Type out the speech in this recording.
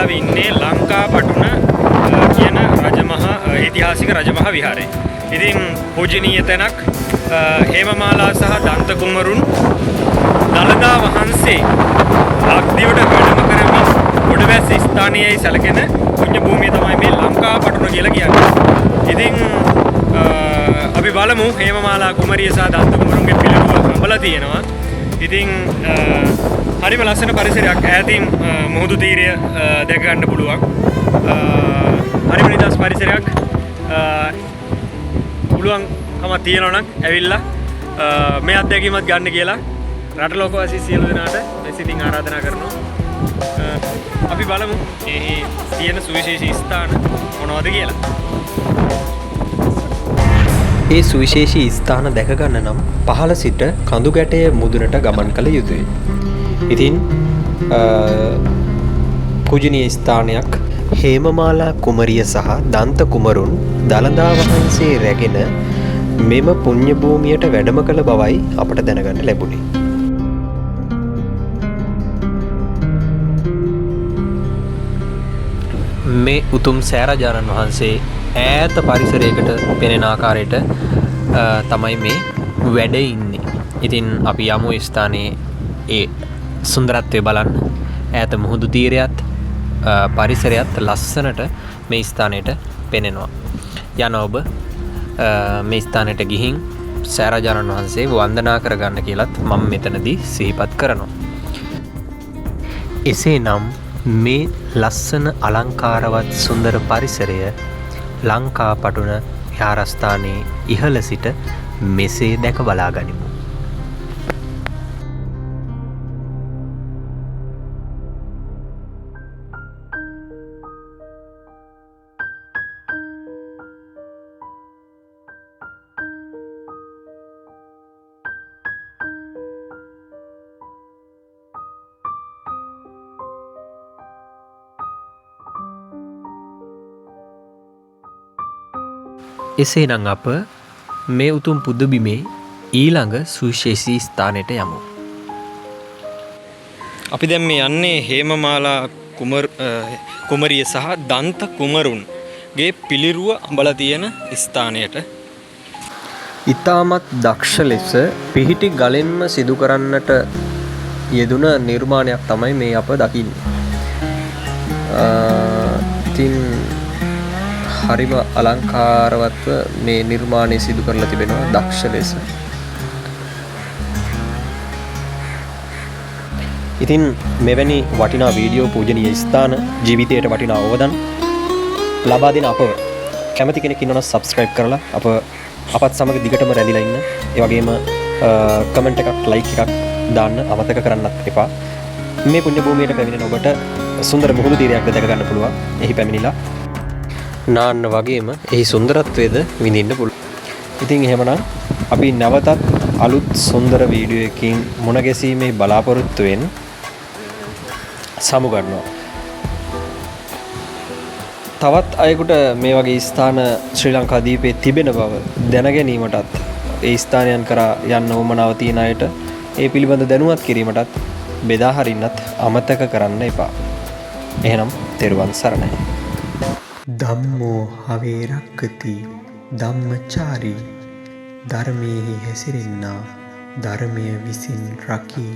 වෙලාවේ ඉන්නේ ලංකාපටුන කියන රජමහා ඓතිහාසික රජමහා විහාරේ. ඉතින් පූජනීය තැනක් හේමමාලා සහ දන්ත කුමරුන් දළදා වහන්සේ ලක්දිවට වැඩම කරමින් ගොඩවැස්ස ස්ථානීයයි සැලකෙන පුණ්‍ය භූමිය තමයි මේ ලංකාපටුන කියලා කියන්නේ. ඉතින් අපි බලමු හේමමාලා කුමරිය සහ දන්ත කුමරුන්ගේ පිළිතුර හම්බලා තියෙනවා. ඉතින් හරිම ලස්සන පරිසරයක් ඈතින් මුහුදු තීරය දැක ගන්න පුළුවන්. හරිම නිදහස් පරිසරයක් පුළුවන්කම තියෙනවා නම් ඇවිල්ලා මේ අත්දැකීමත් ගන්න කියලා රට ලෝකවාසී සියලු දෙනාට මෙසිතින් ආරාධනා කරනවා. අපි බලමු මේ තියෙන සුවිශේෂී ස්ථාන මොනවද කියලා. ඒ සුවිශේෂී ස්ථාන දැක ගන්න නම් පහළ සිට කඳු ගැටය මුදුනට ගමන් කළ යුතුය. ඉතින් පූජනීය ස්ථානයක් හේමමාලා කුමරිය සහ දන්ත කුමරුන් දළදා වහන්සේ රැගෙන මෙම පුණ්‍ය භූමියට වැඩම කළ බවයි අපට දැනගන්න ලැබුණේ. මේ උතුම් සෑරජාණන් වහන්සේ ඈත පරිසරයකට පෙනෙන ආකාරයට තමයි මේ වැඩ ඉන්නේ. ඉතින් අපි යමු ස්ථානයේ ඒ සුන්දරත්වය බලන්න. ඈත මුහුදු තීරයත් පරිසරයත් ලස්සනට මේ ස්ථානයට පෙනෙනවා. යන ඔබ මේ ස්ථානයට ගිහින් සෑරජාණන් වහන්සේ වන්දනා කරගන්න කියලත් මම මෙතනදී සිහිපත් කරනවා. එසේනම් මේ ලස්සන අලංකාරවත් සුන්දර පරිසරය ලංකාපටුන විහාරස්ථානයේ ඉහළ සිට මෙසේ දැක බලා ගනිමු. එසේනම් අප මේ උතුම් පුදබිමේ ඊළඟ සුවිශේෂී ස්ථානයට යමු. අපි දැන් මේ යන්නේ හේමමාලා කුමරිය සහ දන්ත කුමරුන්ගේ පිළිරුව අඹලා තියෙන ස්ථානයට. ඉතාමත් දක්ෂ ලෙස පිහිටි ගලෙන්ම සිදු කරන්නට යෙදුන නිර්මාණයක් තමයි මේ අප දකින්නේ. ඉතින් හරිම අලංකාරවත්ව මේ නිර්මාණය සිදු කරලා තිබෙනවා දක්ෂ ලෙස. ඉතින් මෙවැනි වටිනා වීඩියෝ පූජනීය ස්ථාන ජීවිතයට වටිනා අවදාන ලබා දෙන අපව කැමති කෙනෙක් ඉන්නවනම් subscribe කරලා අපත් සමග දිගටම රැඳිලා ඉන්න. ඒ වගේම කමෙන්ට් එකක් ලයික් එකක් දාන්න අමතක කරන්නත් එපා. මේ පුණ්‍ය භූමියට පැමිණෙන ඔබට සුන්දර මුහුදු තීරයක් දැක ගන්න පුළුවන්. එහි පැමිණිලා නාන්න වගේම එහි සුන්දරත්වයද විඳින්න පුළුවන්. ඉතින් එහෙමනම් අපි නැවතත් අලුත් සුන්දර වීඩියෝ එකකින් මුණ ගැසීමේ බලාපොරොත්තුවෙන් සමු ගන්නවා. තවත් අයෙකුට මේ වගේ ස්ථාන ශ්‍රී ලංකා දීපේ තිබෙන බව දැන ගැනීමටත් ඒ ස්ථානයන් කරා යන්න උවමනාව තියෙන අයට ඒ පිළිබඳ දැනුවත් කිරීමටත් බෙදා හරින්නත් අමතක කරන්න එපා. එහෙනම් තෙරුවන් සරණයි. ධම්මෝ හවේ රක්කති ධම්මචාරී ධර්මයේ හැසිරෙන්නා ධර්මය විසින් රකී.